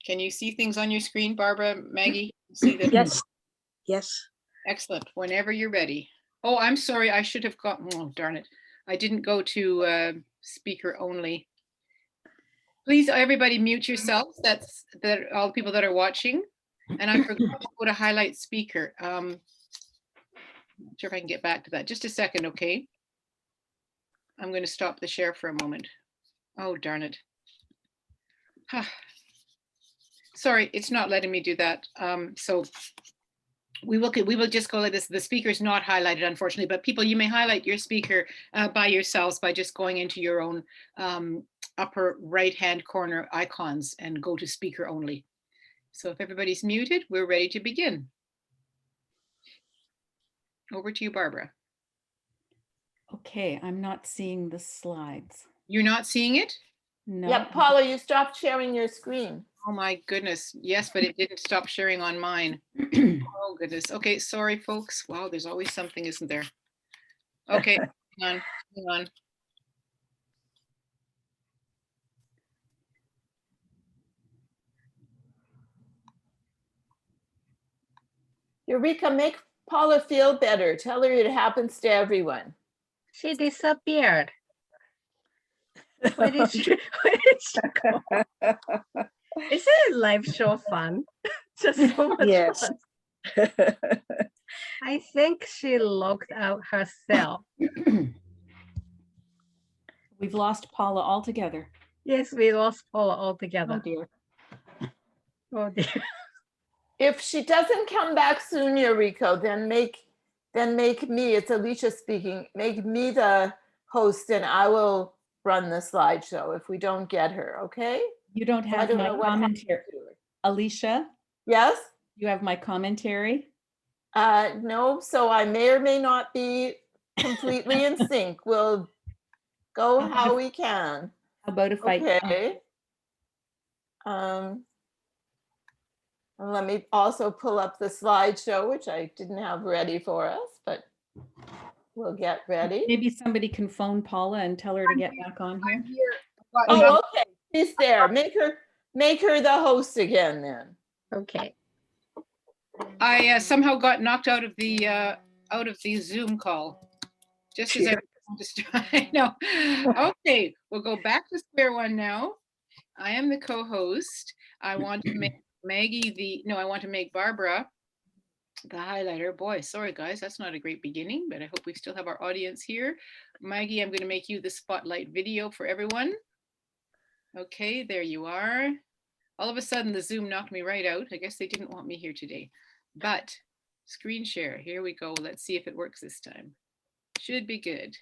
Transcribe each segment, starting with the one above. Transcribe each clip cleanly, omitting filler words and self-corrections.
Can you see things on your screen, Barbara, Maggie? See that? Yes. Yes. Excellent. Whenever you're ready. Oh, I'm sorry. I should have got, oh, darn it. I didn't go to speaker only. Please, everybody mute yourselves. That's all the people that are watching. And I forgot to go to highlight speaker. Not sure if I can get back to that. Just a second, okay? I'm going to stop the share for a moment. Oh, darn it. Sorry, it's not letting me do that. So we will just go like this. The speaker is not highlighted, unfortunately, but people, you may highlight your speaker by yourselves by just going into your own upper right-hand corner icons and go to speaker only. So if everybody's muted, we're ready to begin. Over to you, Barbara. Okay, I'm not seeing the slides. You're not seeing it? No. Yep, Paula, you stopped sharing your screen. Oh my goodness. Yes, but it didn't stop sharing on mine. Oh goodness. Okay, sorry folks. Wow, there's always something, isn't there? Okay, hang on. Eureka, make Paula feel better. Tell her it happens to everyone. She disappeared. Where did she go? Isn't a live show fun? Just so much Yes. fun. I think she logged out herself. We've lost Paula altogether. Yes, we lost Paula Oh altogether. dear. Oh dear. If she doesn't come back soon, Eureka, then make me, it's Alicia speaking, make me the host and I will run the slideshow if we don't get her, okay? You don't I have don't my know what happened commentary. to her. Alicia, Yes? you have my commentary? No, so I may or may not be completely in sync. We'll go how we can. How about if I... Okay. And let me also pull up the slideshow, which I didn't have ready for us, but we'll get ready. Maybe somebody can phone Paula and tell her to get back on here. I'm here. Oh, okay. She's there. Make her the host again then. Okay. I somehow got knocked out of the Zoom call. Just as I know. Okay, we'll go back to square one now. I am the co-host. I want to make I want to make Barbara the highlighter. Boy, sorry guys, that's not a great beginning, but I hope we still have our audience here. Maggie, I'm going to make you the spotlight video for everyone. Okay, there you are. All of a sudden the Zoom knocked me right out. I guess they didn't want me here today. But screen share, here we go. Let's see if it works this time. Should be good.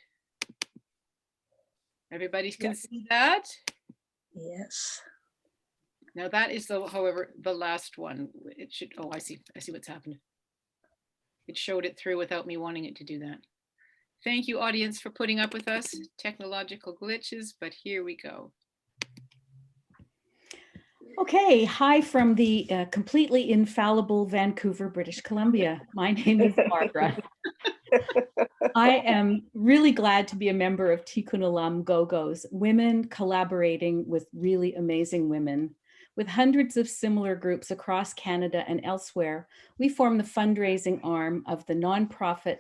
Everybody can see that? Yes. Now that is however, the last one. It should, oh, I see what's happened. It showed it through without me wanting it to do that. Thank you, audience, for putting up with us. Technological glitches, but here we go. Okay, hi from the completely infallible Vancouver, British Columbia. My name is Barbara. I am really glad to be a member of Tikun Olam Gogos, women collaborating with really amazing women. With hundreds of similar groups across Canada and elsewhere, we form the fundraising arm of the nonprofit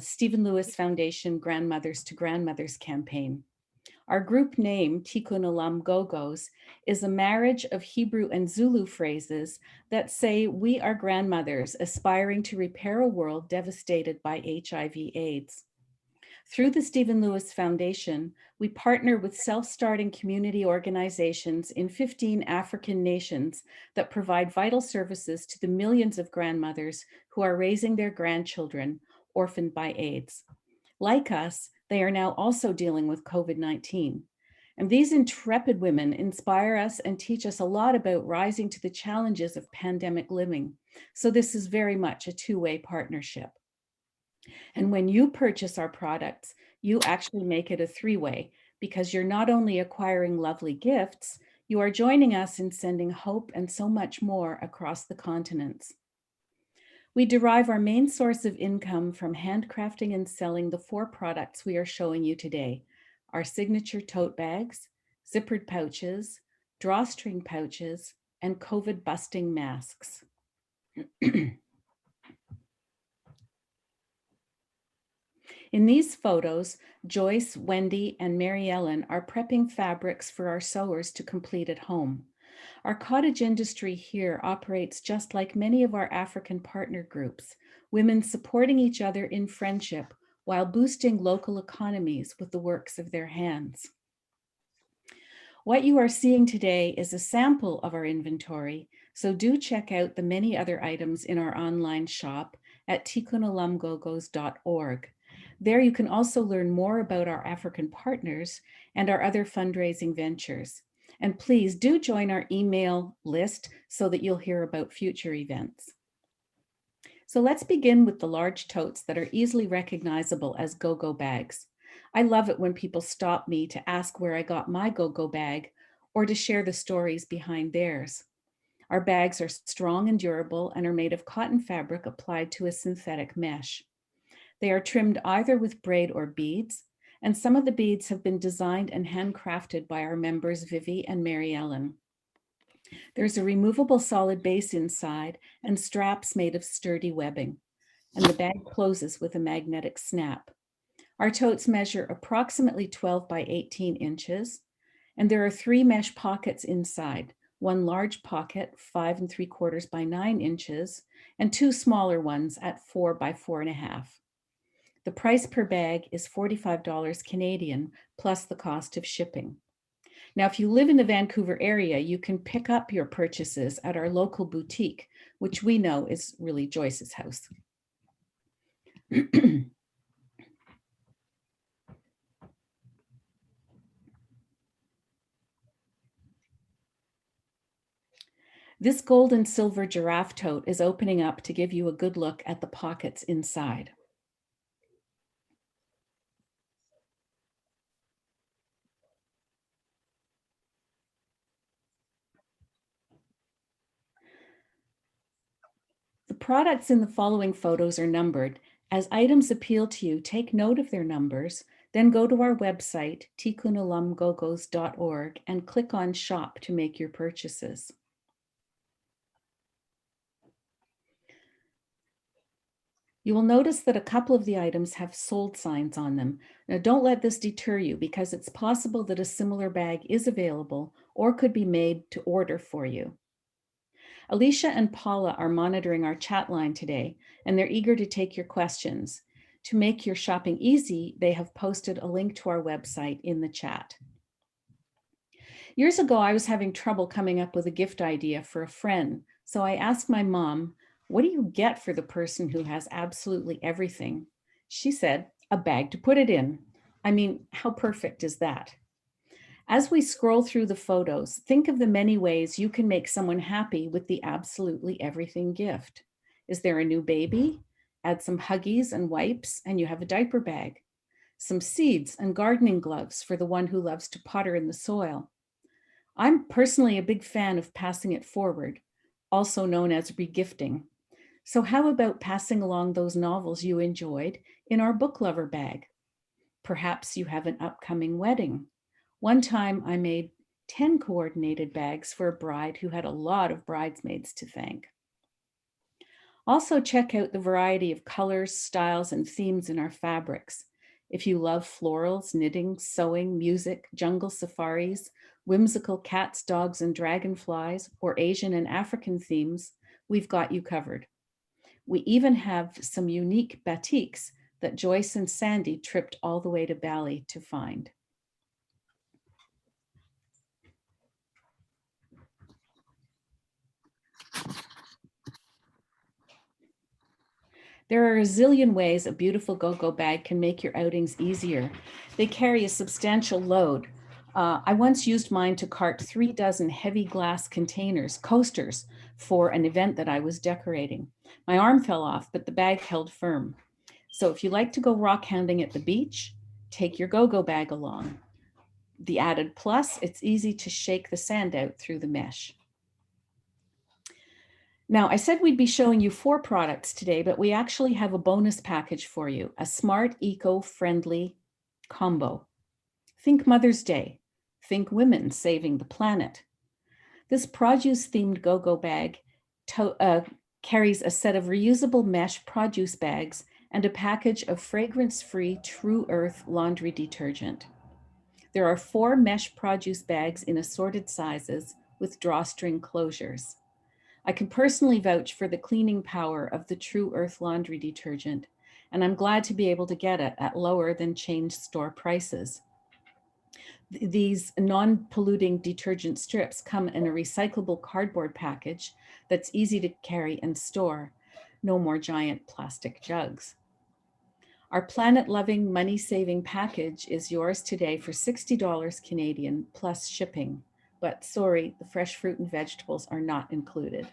Stephen Lewis Foundation Grandmothers to Grandmothers campaign. Our group name, Tikun Olam Gogos, is a marriage of Hebrew and Zulu phrases that say we are grandmothers aspiring to repair a world devastated by HIV/AIDS. Through the Stephen Lewis Foundation, we partner with self-starting community organizations in 15 African nations that provide vital services to the millions of grandmothers who are raising their grandchildren orphaned by AIDS. Like us, they are now also dealing with COVID-19. And these intrepid women inspire us and teach us a lot about rising to the challenges of pandemic living. So this is very much a two-way partnership. And when you purchase our products, you actually make it a three-way because you're not only acquiring lovely gifts, you are joining us in sending hope and so much more across the continents. We derive our main source of income from handcrafting and selling the 4 products we are showing you today: our signature tote bags, zippered pouches, drawstring pouches, and COVID-busting masks. In these photos, Joyce, Wendy, and Mary Ellen are prepping fabrics for our sewers to complete at home. Our cottage industry here operates just like many of our African partner groups, women supporting each other in friendship while boosting local economies with the works of their hands. What you are seeing today is a sample of our inventory, so do check out the many other items in our online shop at tikunolamgogos.org. There you can also learn more about our African partners and our other fundraising ventures. And please do join our email list so that you'll hear about future events. So let's begin with the large totes that are easily recognizable as Gogo bags. I love it when people stop me to ask where I got my Gogo bag or to share the stories behind theirs. Our bags are strong and durable and are made of cotton fabric applied to a synthetic mesh. They are trimmed either with braid or beads, and some of the beads have been designed and handcrafted by our members Vivi and Mary Ellen. There's a removable solid base inside and straps made of sturdy webbing, and the bag closes with a magnetic snap. Our totes measure approximately 12 by 18 inches, and there are 3 mesh pockets inside, one large pocket, 5 3/4 by 9 inches, and 2 smaller ones at 4 by 4.5. The price per bag is $45 Canadian plus the cost of shipping. Now, if you live in the Vancouver area, you can pick up your purchases at our local boutique, which we know is really Joyce's house. This gold and silver giraffe tote is opening up to give you a good look at the pockets inside. The products in the following photos are numbered. As items appeal to you, take note of their numbers, then go to our website, tikunolamgogos.org, and click on Shop to make your purchases. You will notice that a couple of the items have sold signs on them. Now, don't let this deter you because it's possible that a similar bag is available or could be made to order for you. Alicia and Paula are monitoring our chat line today, and they're eager to take your questions. To make your shopping easy, they have posted a link to our website in the chat. Years ago, I was having trouble coming up with a gift idea for a friend, so I asked my mom, "What do you get for the person who has absolutely everything?" She said, "A bag to put it in." I mean, how perfect is that? As we scroll through the photos, think of the many ways you can make someone happy with the absolutely everything gift. Is there a new baby? Add some Huggies and wipes and you have a diaper bag. Some seeds and gardening gloves for the one who loves to potter in the soil. I'm personally a big fan of passing it forward, also known as regifting. So how about passing along those novels you enjoyed in our book lover bag? Perhaps you have an upcoming wedding. One time I made 10 coordinated bags for a bride who had a lot of bridesmaids to thank. Also check out the variety of colors, styles, and themes in our fabrics. If you love florals, knitting, sewing, music, jungle safaris, whimsical cats, dogs, and dragonflies, or Asian and African themes, we've got you covered. We even have some unique batiks that Joyce and Sandy tripped all the way to Bali to find. There are a zillion ways a beautiful Gogo bag can make your outings easier. They carry a substantial load. I once used mine to cart 3 dozen heavy glass containers, coasters, for an event that I was decorating. My arm fell off, but the bag held firm. So if you like to go rock hounding at the beach, take your Gogo bag along. The added plus, it's easy to shake the sand out through the mesh. Now, I said we'd be showing you 4 products today, but we actually have a bonus package for you, a smart, eco-friendly combo. Think Mother's Day. Think women saving the planet. This produce-themed Gogo bag carries a set of reusable mesh produce bags and a package of fragrance-free True Earth laundry detergent. There are 4 mesh produce bags in assorted sizes with drawstring closures. I can personally vouch for the cleaning power of the True Earth laundry detergent, and I'm glad to be able to get it at lower than chain store prices. These non-polluting detergent strips come in a recyclable cardboard package that's easy to carry and store. No more giant plastic jugs. Our planet-loving, money-saving package is yours today for $60 Canadian plus shipping. But sorry, the fresh fruit and vegetables are not included.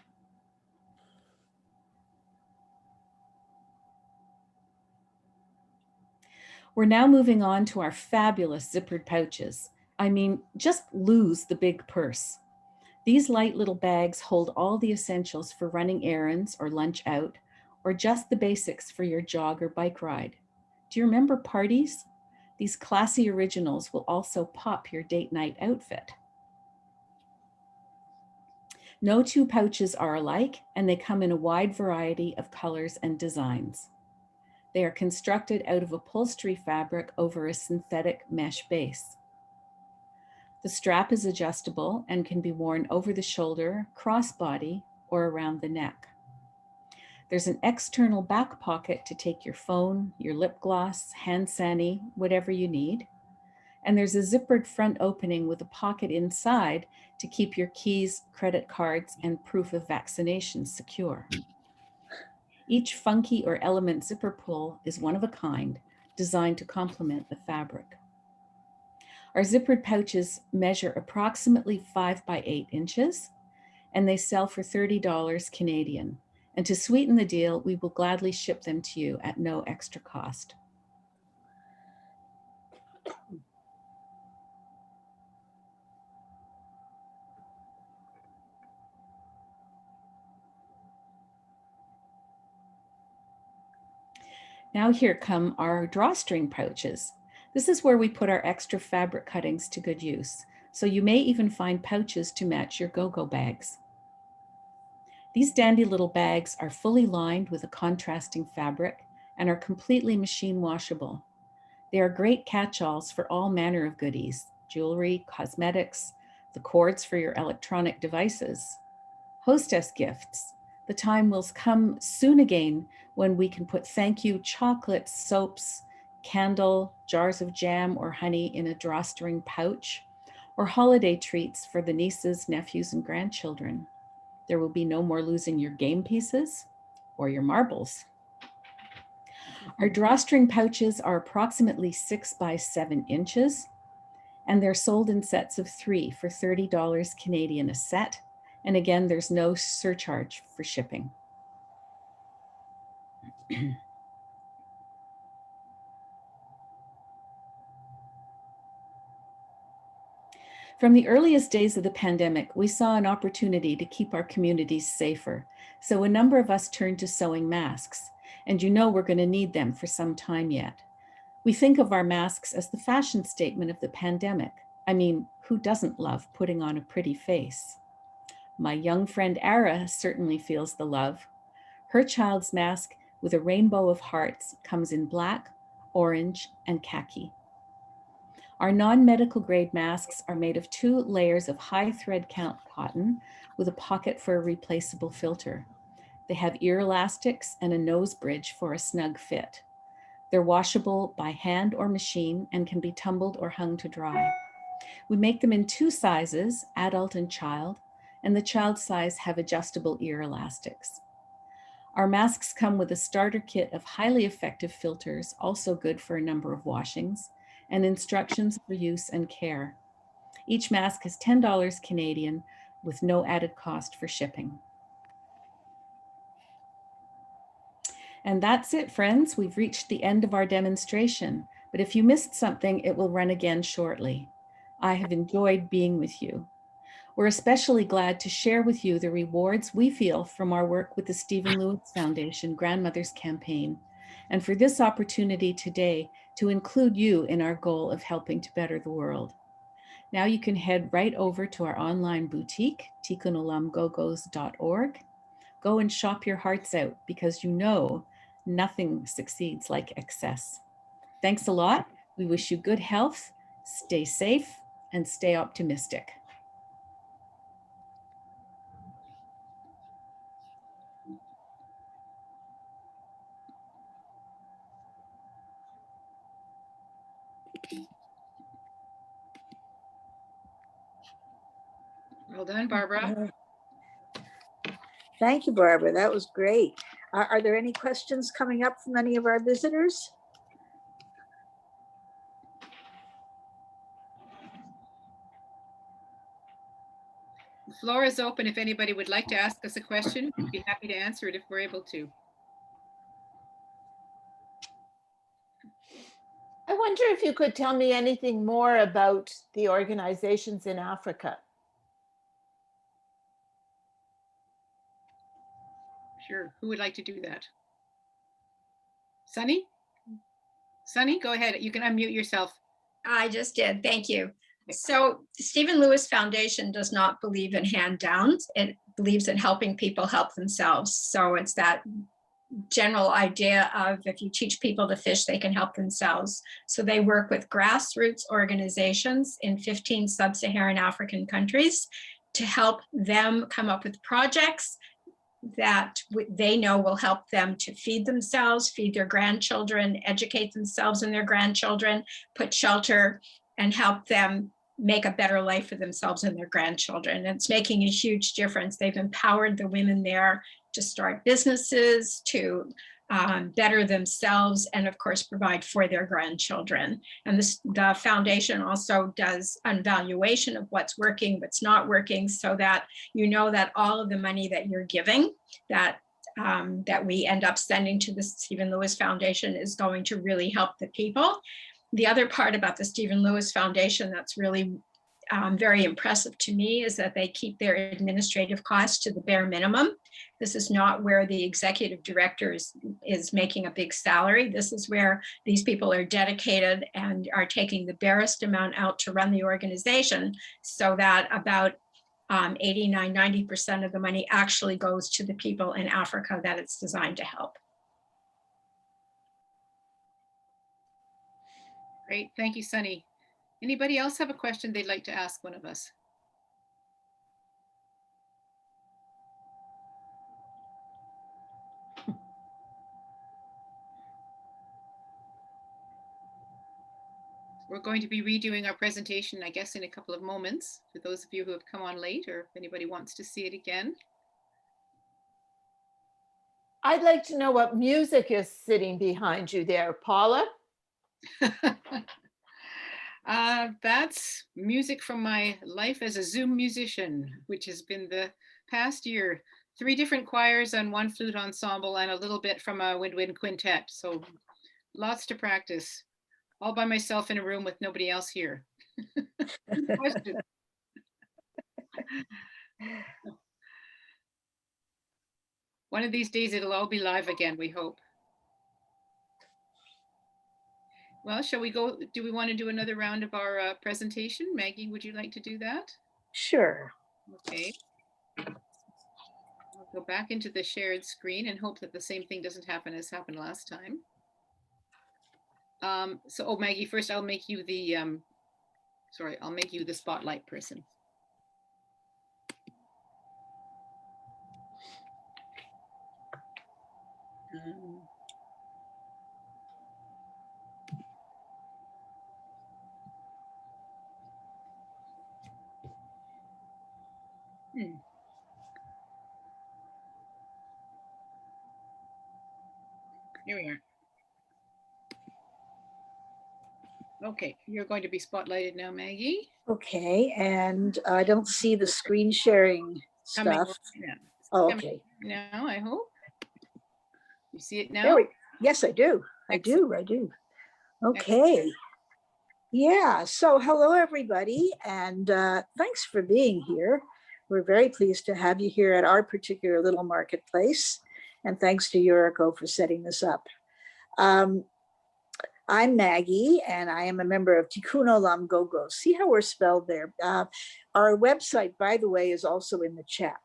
We're now moving on to our fabulous zippered pouches. I mean, just lose the big purse. These light little bags hold all the essentials for running errands or lunch out, or just the basics for your jog or bike ride. Do you remember parties? These classy originals will also pop your date night outfit. No 2 pouches are alike, and they come in a wide variety of colors and designs. They are constructed out of upholstery fabric over a synthetic mesh base. The strap is adjustable and can be worn over the shoulder, crossbody, or around the neck. There's an external back pocket to take your phone, your lip gloss, hand sani, whatever you need. And there's a zippered front opening with a pocket inside to keep your keys, credit cards, and proof of vaccination secure. Each funky or element zipper pull is one of a kind, designed to complement the fabric. Our zippered pouches measure approximately 5 by 8 inches, and they sell for $30 Canadian. And to sweeten the deal, we will gladly ship them to you at no extra cost. Now here come our drawstring pouches. This is where we put our extra fabric cuttings to good use. So you may even find pouches to match your Gogo bags. These dandy little bags are fully lined with a contrasting fabric and are completely machine washable. They are great catch-alls for all manner of goodies, jewelry, cosmetics, the cords for your electronic devices, hostess gifts. The time will come soon again when we can put thank you chocolates, soaps, candle, jars of jam or honey in a drawstring pouch, or holiday treats for the nieces, nephews, and grandchildren. There will be no more losing your game pieces or your marbles. Our drawstring pouches are approximately 6 by 7 inches, and they're sold in sets of 3 for $30 Canadian a set. And again, there's no surcharge for shipping. From the earliest days of the pandemic, we saw an opportunity to keep our communities safer. So a number of us turned to sewing masks, and you know we're going to need them for some time yet. We think of our masks as the fashion statement of the pandemic. I mean, who doesn't love putting on a pretty face? My young friend Ara certainly feels the love. Her child's mask with a rainbow of hearts comes in black, orange, and khaki. Our non-medical grade masks are made of 2 layers of high thread count cotton with a pocket for a replaceable filter. They have ear elastics and a nose bridge for a snug fit. They're washable by hand or machine and can be tumbled or hung to dry. We make them in 2 sizes, adult and child, and the child size have adjustable ear elastics. Our masks come with a starter kit of highly effective filters, also good for a number of washings, and instructions for use and care. Each mask is $10 Canadian with no added cost for shipping. And that's it, friends. We've reached the end of our demonstration, but if you missed something, it will run again shortly. I have enjoyed being with you. We're especially glad to share with you the rewards we feel from our work with the Stephen Lewis Foundation Grandmothers Campaign, and for this opportunity today to include you in our goal of helping to better the world. Now you can head right over to our online boutique, tikunolamgogos.org. Go and shop your hearts out because you know nothing succeeds like excess. Thanks a lot. We wish you good health, stay safe, and stay optimistic. Well done, Barbara. Thank you, Barbara. That was great. Are there any questions coming up from any of our visitors? The floor is open. If anybody would like to ask us a question, we'd be happy to answer it if we're able to. I wonder if you could tell me anything more about the organizations in Africa. Sure. Who would like to do that? Sunny? Sunny, go ahead. You can unmute yourself. I just did, thank you. So the Stephen Lewis Foundation does not believe in hand downs. It believes in helping people help themselves. So it's that general idea of if you teach people to fish, they can help themselves. So they work with grassroots organizations in 15 sub-Saharan African countries to help them come up with projects that they know will help them to feed themselves, feed their grandchildren, educate themselves and their grandchildren, put shelter, and help them make a better life for themselves and their grandchildren. And it's making a huge difference. They've empowered the women there to start businesses, to better themselves, and of course, provide for their grandchildren. And the foundation also does an evaluation of what's working, what's not working, so that you know that all of the money that you're giving, that we end up sending to the Stephen Lewis Foundation is going to really help the people. The other part about the Stephen Lewis Foundation that's really very impressive to me is that they keep their administrative costs to the bare minimum. This is not where the executive director is making a big salary. This is where these people are dedicated and are taking the barest amount out to run the organization, so that about 89, 90% of the money actually goes to the people in Africa that it's designed to help. Great, thank you, Sunny. Anybody else have a question they'd like to ask one of us? We're going to be redoing our presentation, I guess, in a couple of moments, for those of you who have come on late, or if anybody wants to see it again. I'd like to know what music is sitting behind you there, Paula. That's music from my life as a Zoom musician, which has been the past year. 3 different choirs and 1 flute ensemble and a little bit from a woodwind quintet. So lots to practice, all by myself in a room with nobody else here. One of these days it'll all be live again, we hope. Well, shall we go? Do we want to do another round of our presentation? Maggie, would you like to do that? Sure. Okay. I'll go back into the shared screen and hope that the same thing doesn't happen as happened last time. Oh, Maggie, first I'll make you the, I'll make you the spotlight person. Here we are. Okay, you're going to be spotlighted now, Maggie. Okay, and I don't see the screen sharing stuff. Oh, okay. Now, I hope. You see it now? There yes, I do. I do. Okay. Yeah, so hello, everybody, and thanks for being here. We're very pleased to have you here at our particular little marketplace, and thanks to Yuriko for setting this up. I'm Maggie, and I am a member of Tikum Olam Gogos. See how we're spelled there? Our website, by the way, is also in the chat.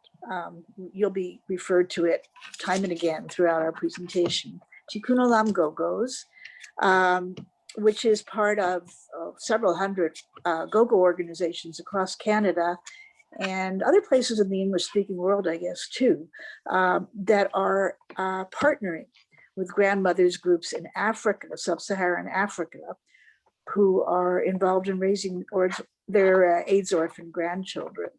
You'll be referred to it time and again throughout our presentation. Tikum Olam Gogos, which is part of several hundred Gogo organizations across Canada and other places in the English-speaking world, I guess, too, that are partnering with grandmothers groups in Africa, sub-Saharan Africa, who are involved in raising their AIDS orphan grandchildren.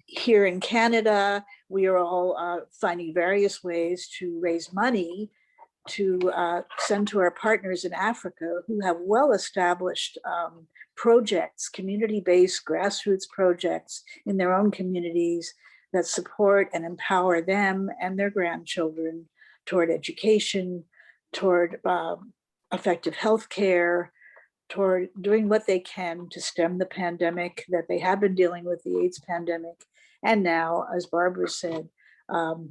Here in Canada, we are all finding various ways to raise money to send to our partners in Africa who have well-established projects, community-based grassroots projects in their own communities that support and empower them and their grandchildren toward education, toward effective healthcare, toward doing what they can to stem the pandemic that they have been dealing with, the AIDS pandemic. And now, as Barbara said, the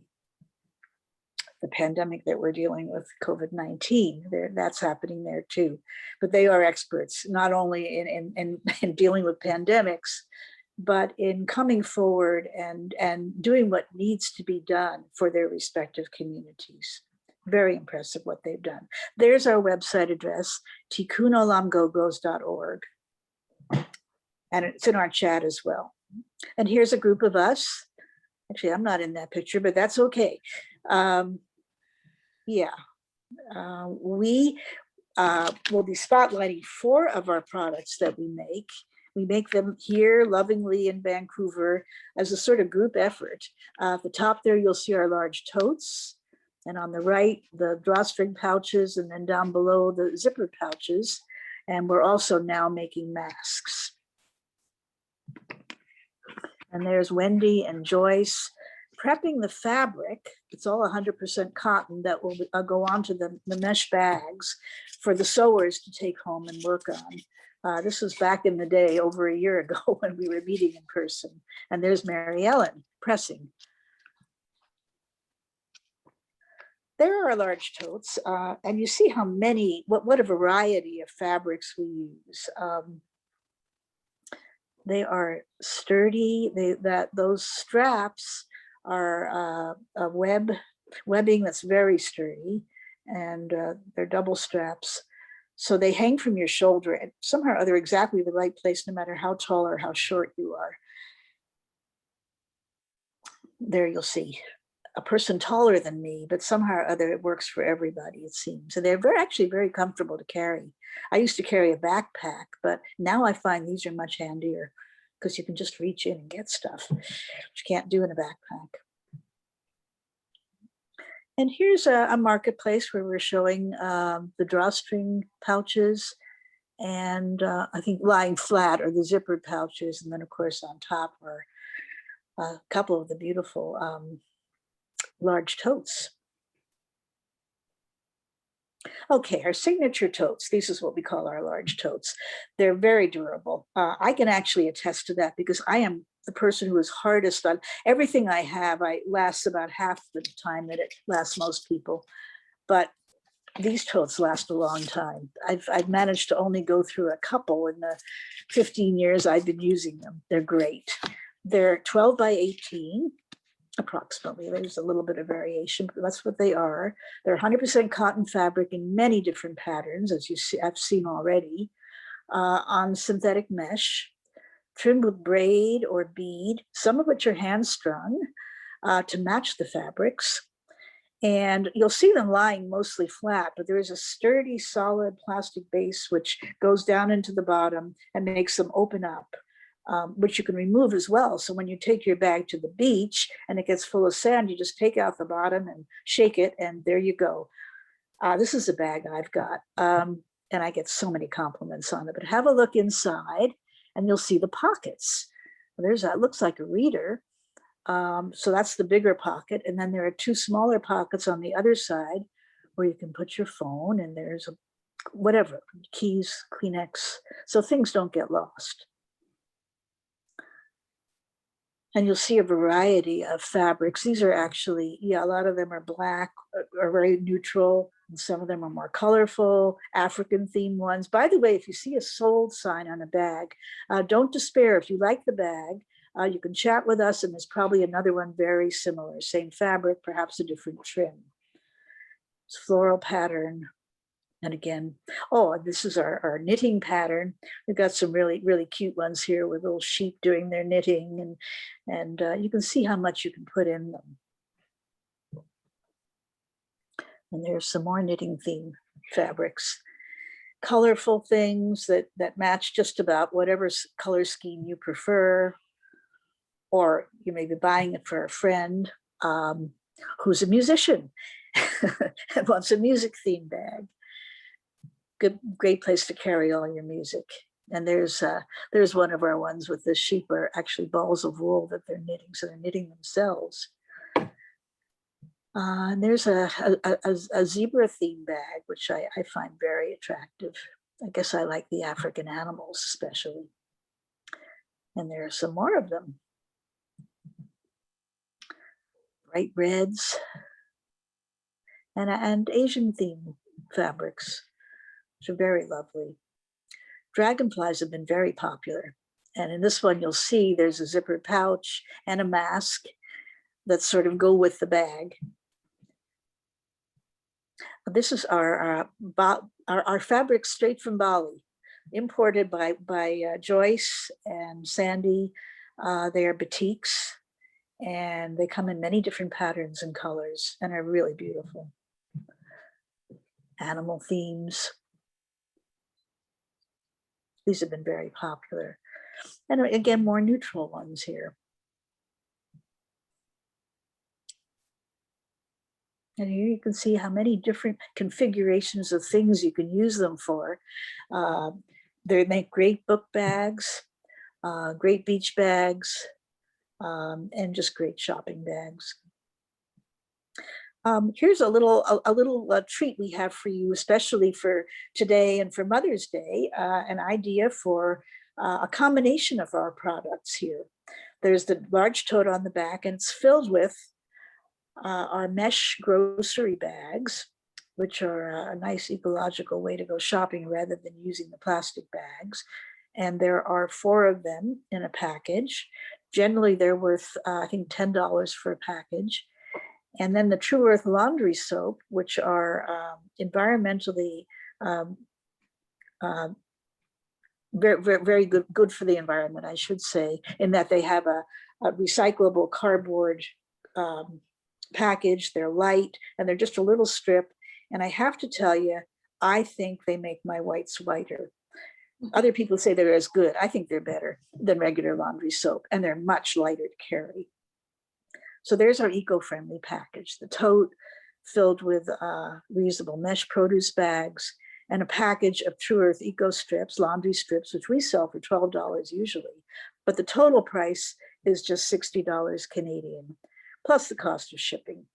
pandemic that we're dealing with, COVID-19, that's happening there too. But they are experts, not only in dealing with pandemics, but in coming forward and doing what needs to be done for their respective communities. Very impressive what they've done. There's our website address, tikunolamgogos.org. And it's in our chat as well. And here's a group of us. Actually, I'm not in that picture, but that's okay. We will be spotlighting 4 of our products that we make. We make them here lovingly in Vancouver as a sort of group effort. At the top there, you'll see our large totes. And on the right, the drawstring pouches, and then down below, the zippered pouches. And we're also now making masks. And there's Wendy and Joyce prepping the fabric. It's all 100% cotton that will go onto the mesh bags for the sewers to take home and work on. This was back in the day, over a year ago, when we were meeting in person. And there's Mary Ellen pressing. There are our large totes, and you see how many, what a variety of fabrics we use. They are sturdy. Those straps are a webbing that's very sturdy, and they're double straps. So they hang from your shoulder and somehow or other exactly the right place, no matter how tall or how short you are. There you'll see a person taller than me, but somehow or other it works for everybody, it seems. So they're actually very comfortable to carry. I used to carry a backpack, but now I find these are much handier because you can just reach in and get stuff, which you can't do in a backpack. And here's a marketplace where we're showing the drawstring pouches, and I think lying flat are the zippered pouches. And then of course on top are a couple of the beautiful large totes. Okay, our signature totes. This is what we call our large totes. They're very durable. I can actually attest to that because I am the person who is hardest on everything I have. I lasts about half the time that it lasts most people, but these totes last a long time. I've managed to only go through a couple in the 15 years I've been using them. They're great. They're 12 by 18. Approximately. There's a little bit of variation, but that's what they are. They're 100% cotton fabric in many different patterns, as you see, I've seen already, on synthetic mesh, trimmed with braid or bead, some of which are hand strung to match the fabrics. And you'll see them lying mostly flat, but there is a sturdy, solid plastic base which goes down into the bottom and makes them open up. Which you can remove as well. So when you take your bag to the beach and it gets full of sand, you just take out the bottom and shake it, and there you go. This is a bag I've got, and I get so many compliments on it, but have a look inside and you'll see the pockets. There's that, looks like a reader. So that's the bigger pocket. And then there are 2 smaller pockets on the other side where you can put your phone, and there's whatever, keys, Kleenex, so things don't get lost. And you'll see a variety of fabrics. These are actually, a lot of them are black or very neutral. And some of them are more colorful, African themed ones. By the way, if you see a sold sign on a bag, don't despair. If you like the bag, you can chat with us, and there's probably another one very similar, same fabric, perhaps a different trim. It's floral pattern. And again, oh, this is our knitting pattern. We've got some really, really cute ones here with little sheep doing their knitting, and you can see how much you can put in them. And there's some more knitting theme fabrics. Colorful things that match just about whatever color scheme you prefer. Or you may be buying it for a friend who's a musician and wants a music theme bag. Great place to carry all your music. And there's one of our ones with the sheep are actually balls of wool that they're knitting, so they're knitting themselves. And there's a zebra theme bag, which I find very attractive. I guess I like the African animals especially. And there are some more of them. Bright reds and Asian theme fabrics, which are very lovely. Dragonflies have been very popular. And in this one, you'll see there's a zippered pouch and a mask that sort of go with the bag. This is our fabric straight from Bali, imported by Joyce and Sandy. They are batiks, and they come in many different patterns and colors and are really beautiful. Animal themes. These have been very popular. And again, more neutral ones here. And here you can see how many different configurations of things you can use them for. They make great book bags, great beach bags, and just great shopping bags. Here's a little treat we have for you, especially for today and for Mother's Day, an idea for a combination of our products here. There's the large tote on the back, and it's filled with our mesh grocery bags, which are a nice ecological way to go shopping rather than using the plastic bags. And there are 4 of them in a package. Generally, they're worth, I think, $10 for a package. And then the True Earth laundry soap, which are environmentally very, very, very good for the environment, I should say, in that they have a recyclable cardboard package. They're light and they're just a little strip. And I have to tell you, I think they make my whites whiter. Other people say they're as good. I think they're better than regular laundry soap, and they're much lighter to carry. So there's our eco-friendly package, the tote filled with reusable mesh produce bags and a package of True Earth eco strips, laundry strips, which we sell for $12 usually. But the total price is just $60 Canadian, plus the cost of shipping.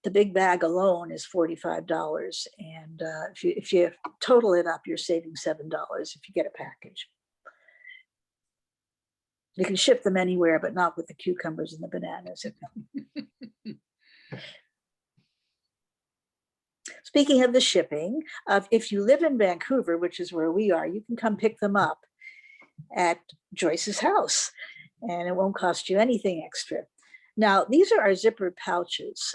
The big bag alone is $45. And if you total it up, you're saving $7 if you get a package. You can ship them anywhere, but not with the cucumbers and the bananas. Speaking of the shipping, if you live in Vancouver, which is where we are, you can come pick them up at Joyce's house, and it won't cost you anything extra. Now, these are our zippered pouches,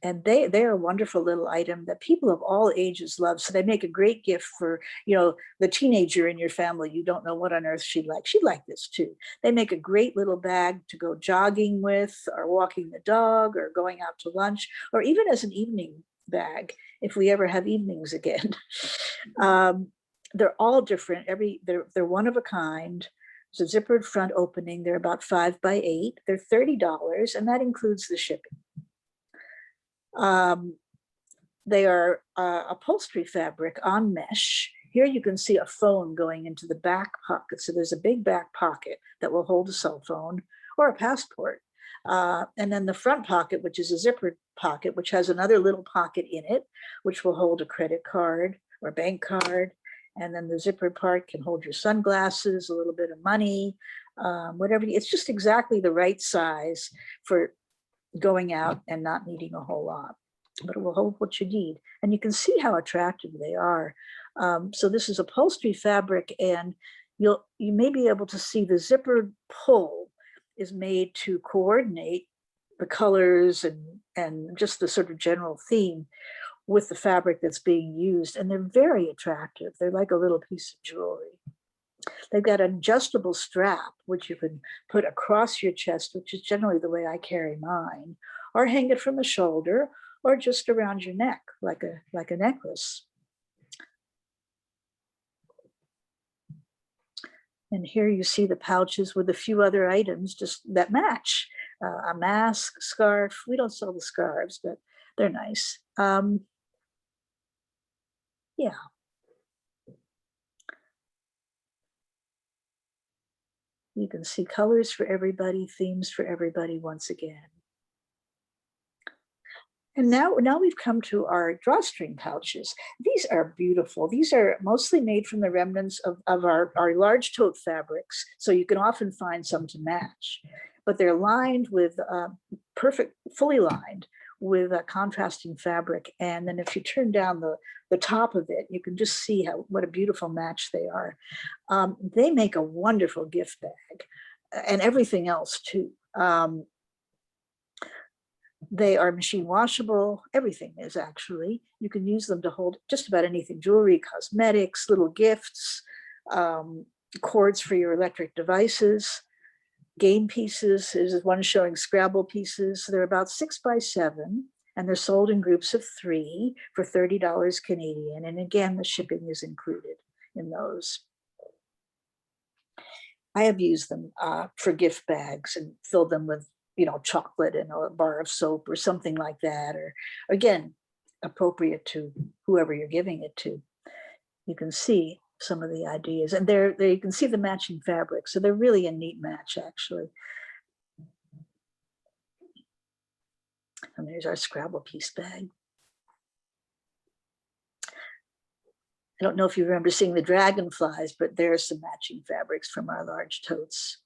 and they are a wonderful little item that people of all ages love. So they make a great gift for, you know, the teenager in your family. You don't know what on earth she'd like. She'd like this too. They make a great little bag to go jogging with, or walking the dog, or going out to lunch, or even as an evening bag, if we ever have evenings again. They're all different. They're one of a kind. It's a zippered front opening. They're about 5 by 8. They're $30, and that includes the shipping. They are upholstery fabric on mesh. Here you can see a phone going into the back pocket. So there's a big back pocket that will hold a cell phone or a passport. And then the front pocket, which is a zippered pocket, which has another little pocket in it, which will hold a credit card or bank card. And then the zippered part can hold your sunglasses, a little bit of money, whatever. It's just exactly the right size for going out and not needing a whole lot. but it will hold what you need. And you can see how attractive they are. So this is upholstery fabric, and you may be able to see the zippered pull is made to coordinate the colors and just the sort of general theme with the fabric that's being used. And they're very attractive. They're like a little piece of jewelry. They've got an adjustable strap, which you can put across your chest, which is generally the way I carry mine, or hang it from the shoulder, or just around your neck, like a necklace. And here you see the pouches with a few other items just that match. A mask, scarf. We don't sell the scarves, but they're nice. Yeah. You can see colors for everybody, themes for everybody once again. And now we've come to our drawstring pouches. These are beautiful. These are mostly made from the remnants of our large tote fabrics, so you can often find some to match. But they're lined with fully lined with a contrasting fabric. And then if you turn down the top of it, you can just see what a beautiful match they are. They make a wonderful gift bag and everything else too. They are machine washable. Everything is actually. You can use them to hold just about anything: jewelry, cosmetics, little gifts, cords for your electric devices, game pieces. There's one showing Scrabble pieces. They're about 6 by 7, and they're sold in groups of 3 for $30 Canadian. And again, the shipping is included in those. I have used them for gift bags and filled them with chocolate and a bar of soap or something like that, or again, appropriate to whoever you're giving it to. You can see some of the ideas, and there you can see the matching fabric. So they're really a neat match, actually. And there's our Scrabble Piece Bag. I don't know if you remember seeing the dragonflies, but there's some matching fabrics from our large totes.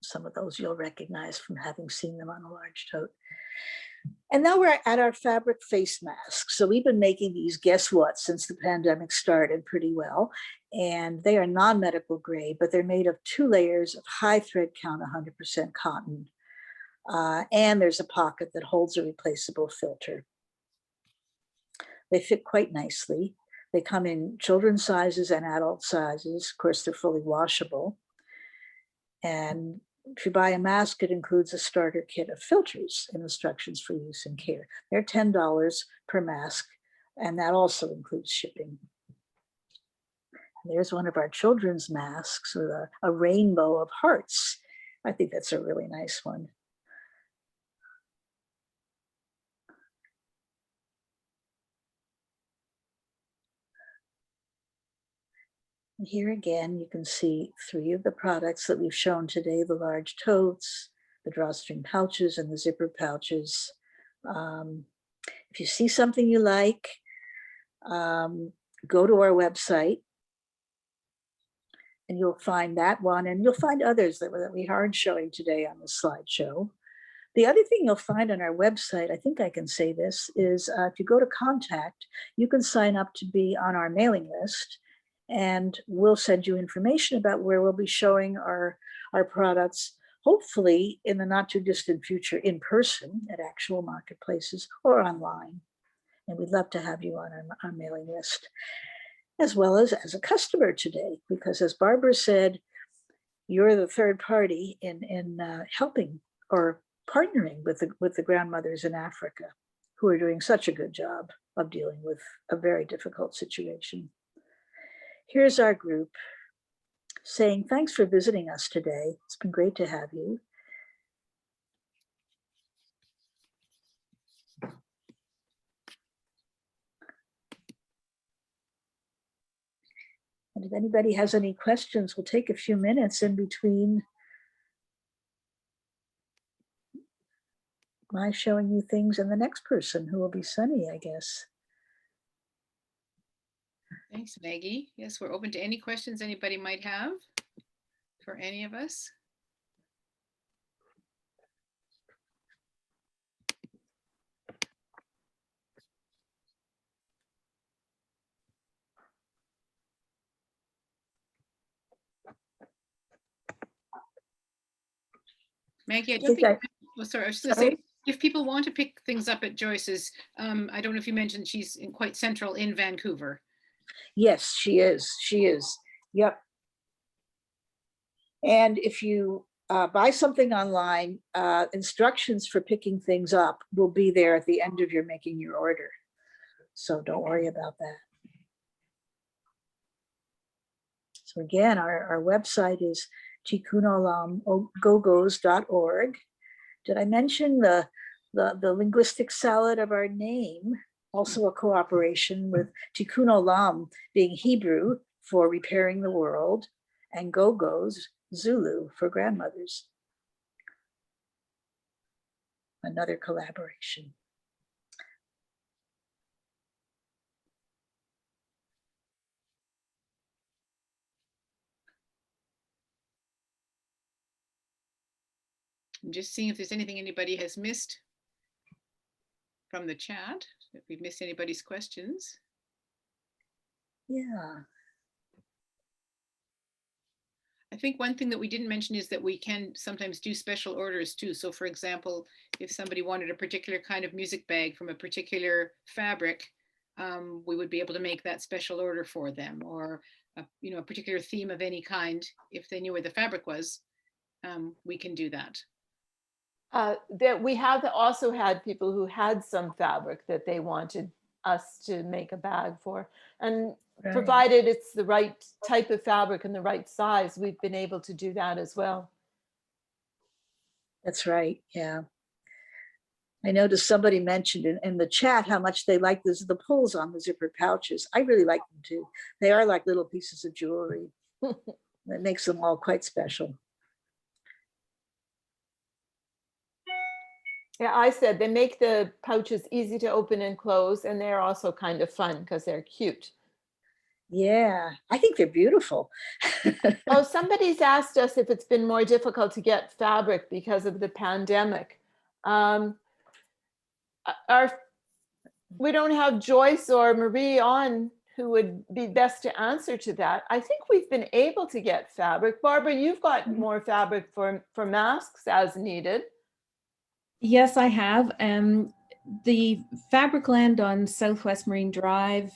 Some of those you'll recognize from having seen them on a large tote. And now we're at our fabric face masks. So we've been making these, guess what, since the pandemic started pretty well. And they are non-medical grade, but they're made of 2 layers of high thread count, 100% cotton. And there's a pocket that holds a replaceable filter. They fit quite nicely. They come in children's sizes and adult sizes. Of course, they're fully washable. And if you buy a mask, it includes a starter kit of filters and instructions for use and care. They're $10 per mask, and that also includes shipping. And there's one of our children's masks with a rainbow of hearts. I think that's a really nice one. And here again, you can see 3 of the products that we've shown today: the large totes, the drawstring pouches, and the zippered pouches. If you see something you like, go to our website and you'll find that one, and you'll find others that we aren't showing today on the slideshow. The other thing you'll find on our website, I think I can say this, is if you go to contact, you can sign up to be on our mailing list, and we'll send you information about where we'll be showing our products, hopefully in the not too distant future, in person at actual marketplaces or online. And we'd love to have you on our mailing list, as well as a customer today, because as Barbara said, you're the third party in helping or partnering with the grandmothers in Africa, who are doing such a good job of dealing with a very difficult situation. Here's our group saying thanks for visiting us today. It's been great to have you. And if anybody has any questions, we'll take a few minutes in between my showing you things and the next person, who will be Sunny, I guess. Thanks, Maggie. Yes, we're open to any questions anybody might have for any of us. Maggie, I I don't think think, I- oh, sorry, I was just gonna say, if people want to pick things up at Joyce's, I don't know if you mentioned she's in quite central in Vancouver. Yes, she is. She is. Yep. And if you buy something online, instructions for picking things up will be there at the end of your making your order. So don't worry about that. So again, our website is tikunolamgogos.org. Did I mention the linguistic salad of our name? Also a cooperation with Tikkun Olam being Hebrew for repairing the world, and Gogos, Zulu for grandmothers. Another collaboration. I'm just seeing if there's anything anybody has missed from the chat, if we've missed anybody's questions. Yeah. I think one thing that we didn't mention is that we can sometimes do special orders too. So for example, if somebody wanted a particular kind of music bag from a particular fabric, we would be able to make that special order for them, or a particular theme of any kind. If they knew where the fabric was, we can do that. That we have also had people who had some fabric that they wanted us to make a bag for, and Right. provided it's the right type of fabric and the right size, we've been able to do that as well. That's right. Yeah. I noticed somebody mentioned in the chat how much they like the pulls on the zippered pouches. I really like them too. They are like little pieces of jewelry. That makes them all quite special. Yeah, I said they make the pouches easy to open and close, and they're also kind of fun because they're cute. Yeah, I think they're beautiful. Oh, somebody's asked us if it's been more difficult to get fabric because of the pandemic. We don't have Joyce or Marie on who would be best to answer to that. I think we've been able to get fabric. Barbara, you've got more fabric for masks as needed. Yes, I have. The Fabricland on Southwest Marine Drive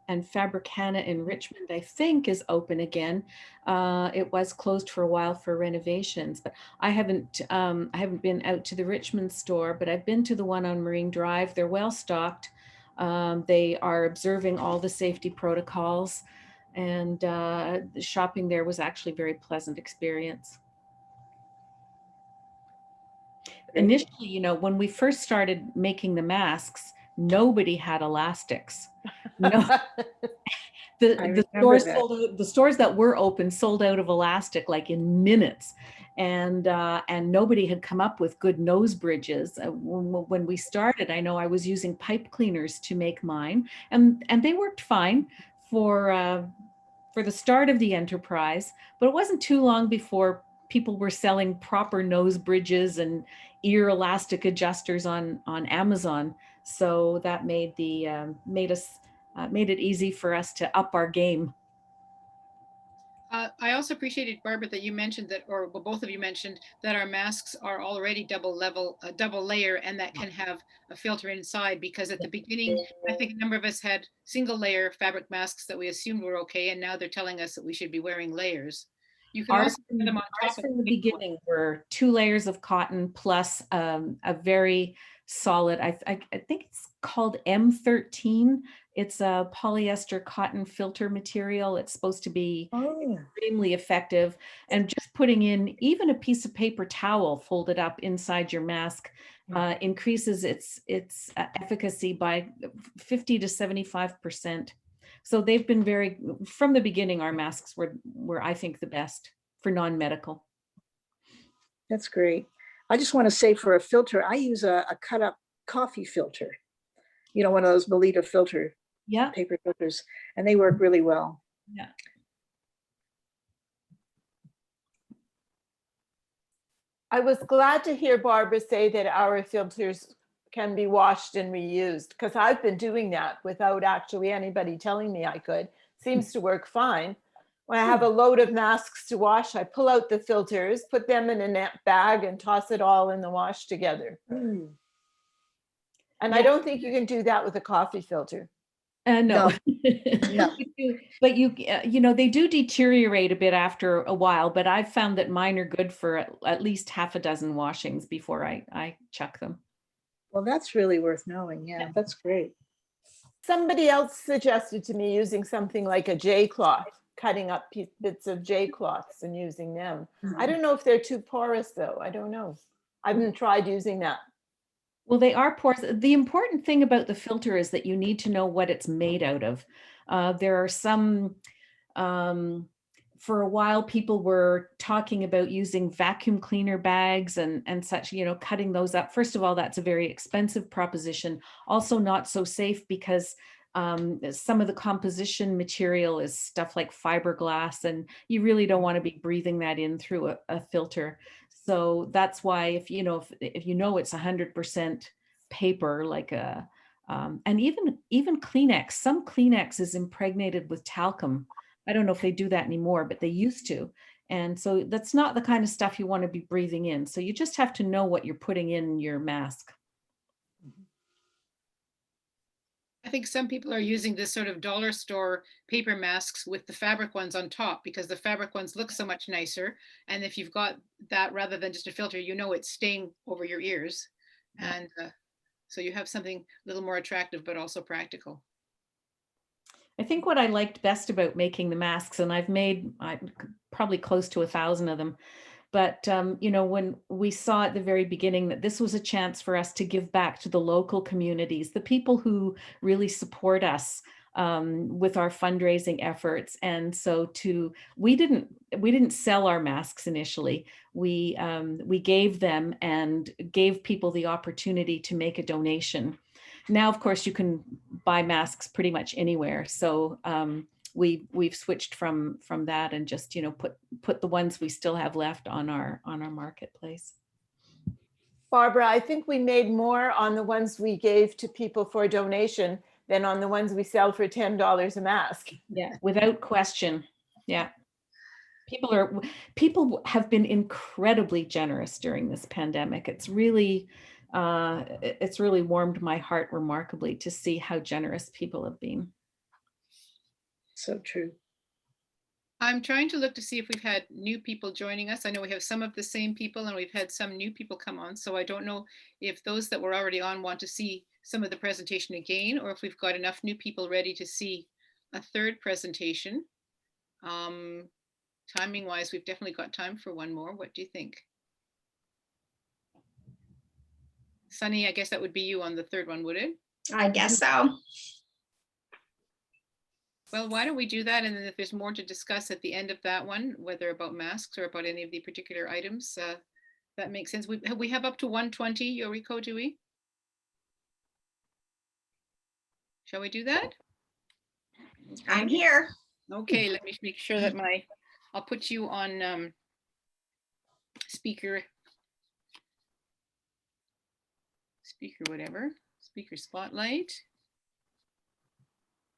and Fabricana in Richmond, I think, is open again. It was closed for a while for renovations, but I haven't been out to the Richmond store, but I've been to the one on Marine Drive. They're well stocked. They are observing all the safety protocols, and shopping there was actually a very pleasant experience. Initially, when we first started making the masks, nobody had elastics. No, the stores that were open sold out of elastic like in minutes, and nobody had come up with good nose bridges. When we started, I know I was using pipe cleaners to make mine, and they worked fine for the start of the enterprise, but it wasn't too long before people were selling proper nose bridges and ear elastic adjusters on Amazon. So that made it easy for us to up our game. I also appreciated, Barbara, that you mentioned that, or well, both of you mentioned that our masks are already double layer, and that can have a filter inside, because at the beginning, I think a number of us had single layer fabric masks that we assumed were okay, and now they're telling us that we should be wearing layers. You can also put them on top from the beginning were 2 layers of cotton plus a very solid, I think it's called M13. It's a polyester cotton filter material. It's supposed to be extremely effective. And just putting in even a piece of paper towel folded up inside your mask increases its efficacy by 50 to 75%. So they've been from the beginning, our masks were I think the best for non-medical. That's great. I just want to say, for a filter, I use a cut up coffee filter, one of those Melita paper filters, and they work really well. Yeah. I was glad to hear Barbara say that our filters can be washed and reused, because I've been doing that without actually anybody telling me I could. Seems to work fine. when I have a load of masks to wash, I pull out the filters, put them in a net bag and toss it all in the wash together. Mm. And I Yeah. don't think you can do that with a coffee filter. No. No. But you know, they do deteriorate a bit after a while, but I've found that mine are good for at least half a dozen washings before I chuck them. Well, that's really worth knowing. Yeah, that's great. Somebody else suggested to me using something like a J cloth, cutting up bits of J cloths and using them. I don't know if they're too porous though. I don't know. I haven't tried using that. Well, they are porous. The important thing about the filter is that you need to know what it's made out of. There are some, for a while, people were talking about using vacuum cleaner bags and such, you know, cutting those up. First of all, that's a very expensive proposition. Also not so safe because some of the composition material is stuff like fiberglass, and you really don't want to be breathing that in through a filter. So that's why if you know it's 100% paper, like a and even Kleenex, some Kleenex is impregnated with talcum. I don't know if they do that anymore, but they used to. And so that's not the kind of stuff you want to be breathing in. So you just have to know what you're putting in your mask. I think some people are using this sort of dollar store paper masks with the fabric ones on top because the fabric ones look so much nicer. And if you've got that rather than just a filter, you know it's staying over your ears. And so you have something a little more attractive, but also practical. I think what I liked best about making the masks, and I've made probably close to 1,000 of them, but you know, when we saw at the very beginning that this was a chance for us to give back to the local communities, the people who really support us with our fundraising efforts. And so we didn't sell our masks initially. We gave them and gave people the opportunity to make a donation. Now, of course, you can buy masks pretty much anywhere. So we've switched from that and just, you know, put the ones we still have left on our marketplace. Barbara, I think we made more on the ones we gave to people for donation than on the ones we sell for $10 a mask. Yeah, without question. Yeah. People have been incredibly generous during this pandemic. It's really warmed my heart remarkably to see how generous people have been. So true. I'm trying to look to see if we've had new people joining us. I know we have some of the same people and we've had some new people come on. So I don't know if those that were already on want to see some of the presentation again, or if we've got enough new people ready to see a third presentation. Timing wise, we've definitely got time for one more. What do you think? Sunny, I guess that would be you on the third one, would it? I guess so. Well, why don't we do that? And then if there's more to discuss at the end of that one, whether about masks or about any of the particular items, that makes sense. We have up to 120, Yoriko, do we? Shall we do that? I'm here. Okay, let me make sure that I'll put you on speaker spotlight.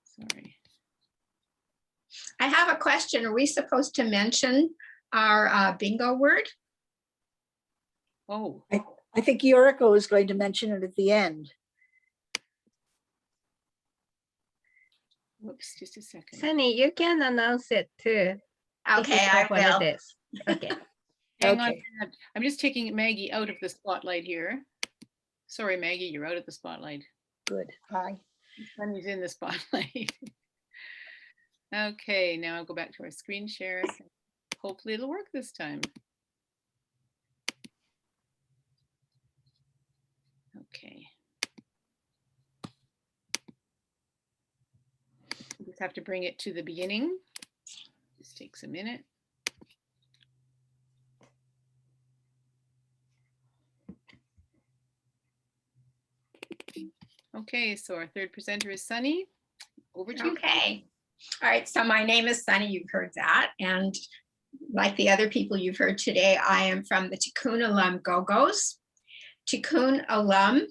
Sorry. I have a question. Are we supposed to mention our bingo word? Oh, I think Yoriko is going to mention it at the end. whoops, just a second. Sunny, you can announce it too. if Okay, you I know what will. it is. Okay. Hang on. Okay. I'm just taking Maggie out of the spotlight here. Sorry, Maggie, you're out of the spotlight. Good. Hi. Sunny's in the spotlight. Okay, now I'll go back to our screen share. Hopefully it'll work this time. Okay. Just have to bring it to the beginning. This takes a minute. Okay, so our third presenter is Sunny. Over to you. Okay. All right. So my name is Sunny. You've heard that. And like the other people you've heard today, I am from the Tikum Olam Gogos. Tikum Olam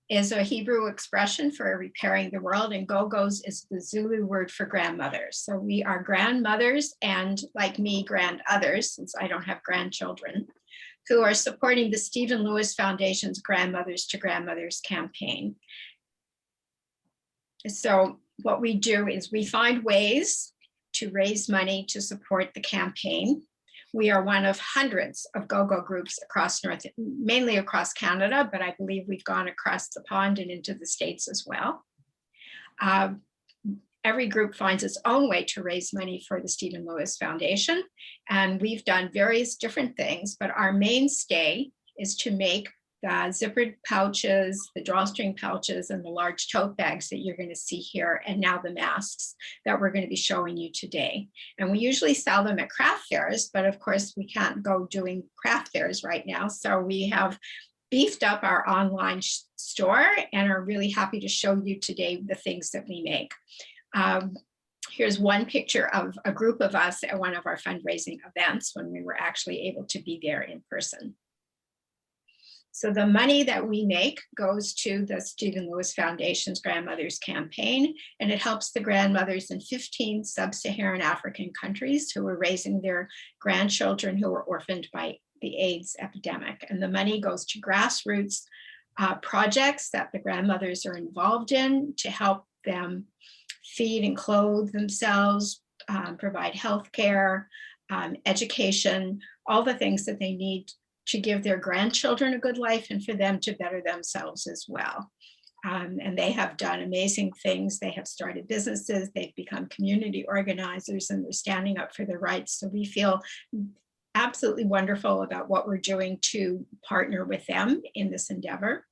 is a Hebrew expression for repairing the world, and Gogos is the Zulu word for grandmothers. So we are grandmothers and, like me, grandothers, since I don't have grandchildren, who are supporting the Stephen Lewis Foundation's Grandmothers to Grandmothers campaign. So what we do is we find ways to raise money to support the campaign. We are one of hundreds of Gogo groups across mainly across Canada, but I believe we've gone across the pond and into the States as well. Every group finds its own way to raise money for the Stephen Lewis Foundation. And we've done various different things, but our mainstay is to make the zippered pouches, the drawstring pouches, and the large tote bags that you're going to see here, and now the masks that we're going to be showing you today. And we usually sell them at craft fairs, but of course we can't go doing craft fairs right now. So we have beefed up our online store and are really happy to show you today the things that we make. Here's one picture of a group of us at one of our fundraising events when we were actually able to be there in person. So the money that we make goes to the Stephen Lewis Foundation's Grandmothers Campaign, and it helps the grandmothers in 15 sub-Saharan African countries who are raising their grandchildren who were orphaned by the AIDS epidemic. And the money goes to grassroots projects that the grandmothers are involved in to help them feed and clothe themselves, provide health care, education, all the things that they need to give their grandchildren a good life and for them to better themselves as well. And they have done amazing things. They have started businesses, they've become community organizers, and they're standing up for their rights. So we feel absolutely wonderful about what we're doing to partner with them in this endeavor.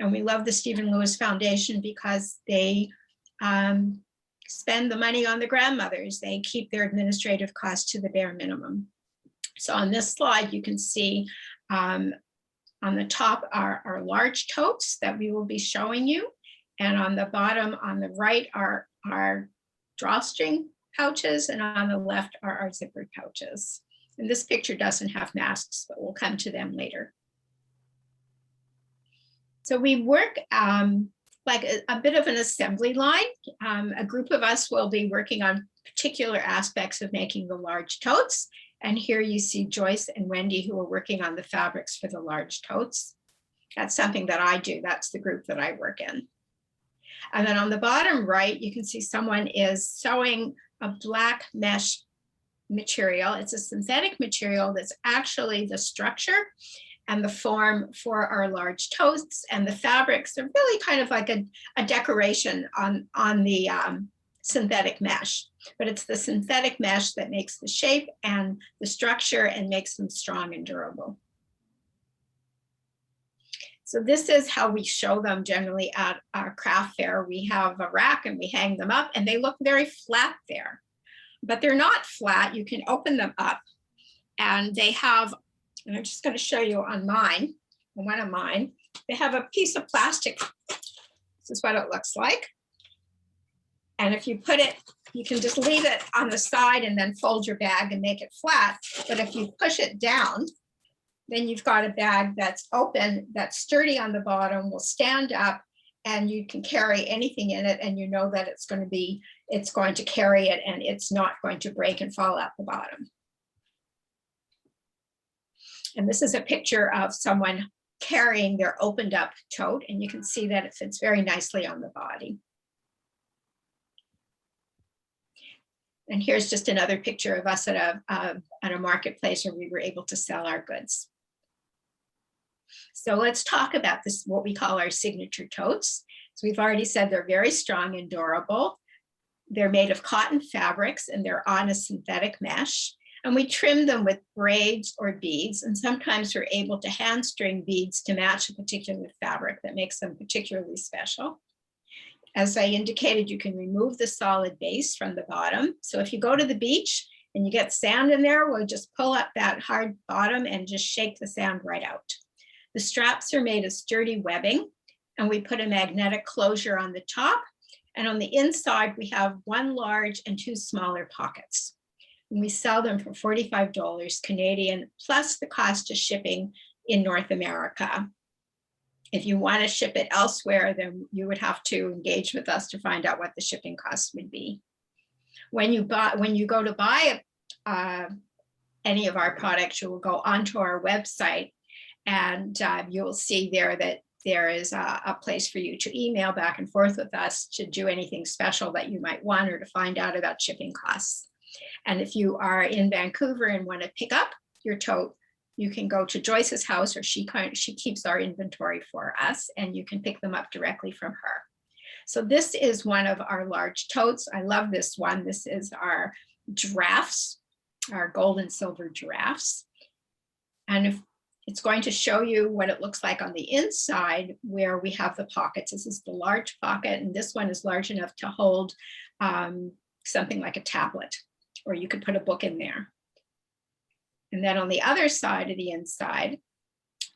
And we love the Stephen Lewis Foundation because they spend the money on the grandmothers. They keep their administrative costs to the bare minimum. So on this slide, you can see on the top are our large totes that we will be showing you. And on the bottom, on the right, are our drawstring pouches, and on the left are our zippered pouches. And this picture doesn't have masks, but we'll come to them later. So we work like a bit of an assembly line. A group of us will be working on particular aspects of making the large totes. And here you see Joyce and Wendy who are working on the fabrics for the large totes. That's something that I do. That's the group that I work in. And then on the bottom right, you can see someone is sewing a black mesh material. It's a synthetic material that's actually the structure and the form for our large totes, and the fabrics are really kind of like a decoration on the synthetic mesh, but it's the synthetic mesh that makes the shape and the structure and makes them strong and durable. So this is how we show them generally at our craft fair. We have a rack and we hang them up, and they look very flat there, but they're not flat. You can open them up, and they have, and I'm just going to show you on mine, on one of mine, they have a piece of plastic. This is what it looks like. And if you put it, you can just leave it on the side and then fold your bag and make it flat. But if you push it down, then you've got a bag that's open, that's sturdy on the bottom, will stand up, and you can carry anything in it, and you know that it's going to carry it, and it's not going to break and fall out the bottom. And this is a picture of someone carrying their opened up tote, and you can see that it fits very nicely on the body. And here's just another picture of us at a marketplace where we were able to sell our goods. So let's talk about this, what we call our signature totes. So we've already said they're very strong and durable. They're made of cotton fabrics, and they're on a synthetic mesh. And we trim them with braids or beads. And sometimes we're able to hand string beads to match a particular fabric that makes them particularly special. As I indicated, you can remove the solid base from the bottom. So if you go to the beach and you get sand in there, we'll just pull up that hard bottom and just shake the sand right out. The straps are made of sturdy webbing, and we put a magnetic closure on the top. And on the inside, we have one large and two smaller pockets. And we sell them for $45 Canadian, plus the cost of shipping in North America. If you want to ship it elsewhere, then you would have to engage with us to find out what the shipping costs would be. When you go to buy any of our products, you will go onto our website, and you'll see there that there is a place for you to email back and forth with us to do anything special that you might want, or to find out about shipping costs. And if you are in Vancouver and want to pick up your tote, you can go to Joyce's house, or she keeps our inventory for us, and you can pick them up directly from her. So this is one of our large totes. I love this one. This is our giraffes, our gold and silver giraffes. And if it's going to show you what it looks like on the inside, where we have the pockets. This is the large pocket, and this one is large enough to hold something like a tablet, or you could put a book in there. And then on the other side of the inside,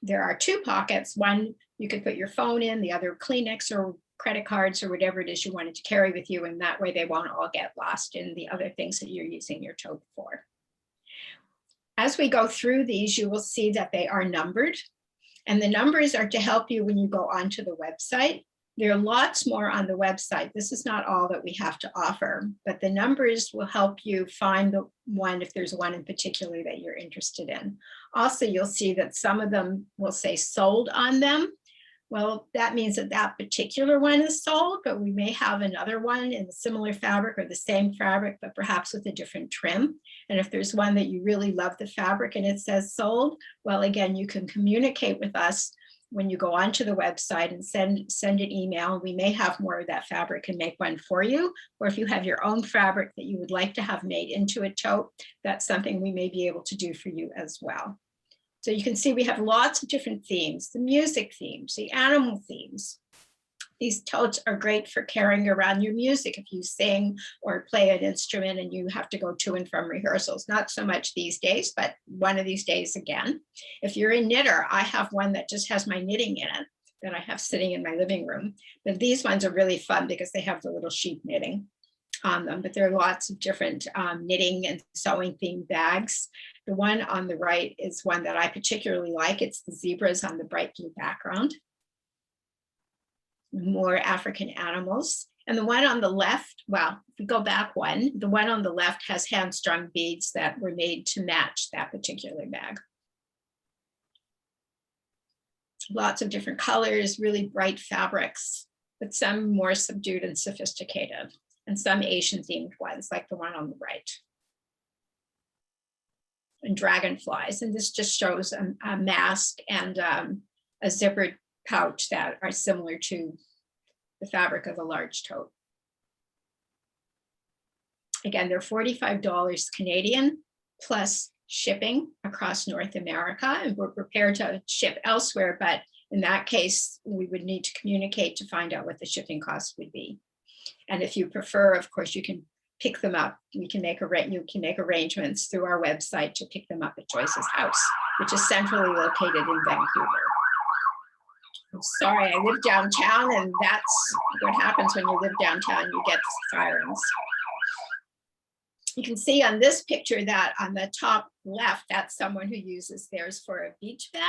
there are two pockets. One you could put your phone in, the other Kleenex or credit cards or whatever it is you wanted to carry with you, and that way they won't all get lost in the other things that you're using your tote for. As we go through these, you will see that they are numbered, and the numbers are to help you when you go onto the website. There are lots more on the website. This is not all that we have to offer, but the numbers will help you find the one, if there's one in particular that you're interested in. Also, you'll see that some of them will say sold on them. Well, that means that that particular one is sold, but we may have another one in the similar fabric or the same fabric, but perhaps with a different trim. And if there's one that you really love the fabric and it says sold, well, again, you can communicate with us when you go onto the website and send an email. We may have more of that fabric and make one for you. Or if you have your own fabric that you would like to have made into a tote, that's something we may be able to do for you as well. So you can see we have lots of different themes, the music themes, the animal themes. These totes are great for carrying around your music if you sing or play an instrument and you have to go to and from rehearsals. Not so much these days, but one of these days again. If you're a knitter, I have one that just has my knitting in it that I have sitting in my living room. But these ones are really fun because they have the little sheep knitting on them, but there are lots of different knitting and sewing themed bags. The one on the right is one that I particularly like. It's the zebras on the bright blue background. More African animals. And the one on the left, well, if we go back one, the one on the left has hand-strung beads that were made to match that particular bag. Lots of different colors, really bright fabrics, but some more subdued and sophisticated, and some Asian themed ones like the one on the right. And dragonflies, and this just shows a mask and a zippered pouch that are similar to the fabric of a large tote. Again, they're $45 Canadian plus shipping across North America, and we're prepared to ship elsewhere, but in that case, we would need to communicate to find out what the shipping costs would be. And if you prefer, of course, you can pick them up. You can make arrangements through our website to pick them up at Joyce's house, which is centrally located in Vancouver. I'm sorry, I live downtown, and that's what happens when you live downtown, you get sirens. You can see on this picture that on the top left, that's someone who uses theirs for a beach bag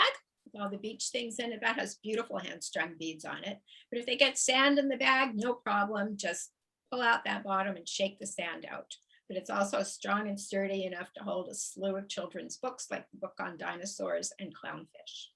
with all the beach things in it. That has beautiful hand-strung beads on it. But if they get sand in the bag, no problem, just pull out that bottom and shake the sand out. But it's also strong and sturdy enough to hold a slew of children's books, like the book on dinosaurs and clownfish.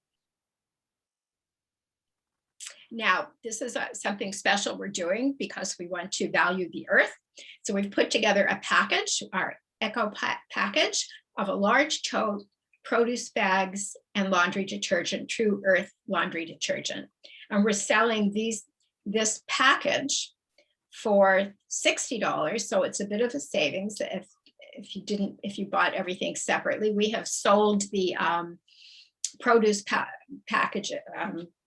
Now, this is something special we're doing because we want to value the earth. So we've put together a package, our eco package of a large tote, produce bags, and laundry detergent, True Earth laundry detergent. And we're selling this package for $60. So it's a bit of a savings if you bought everything separately. We have sold the produce package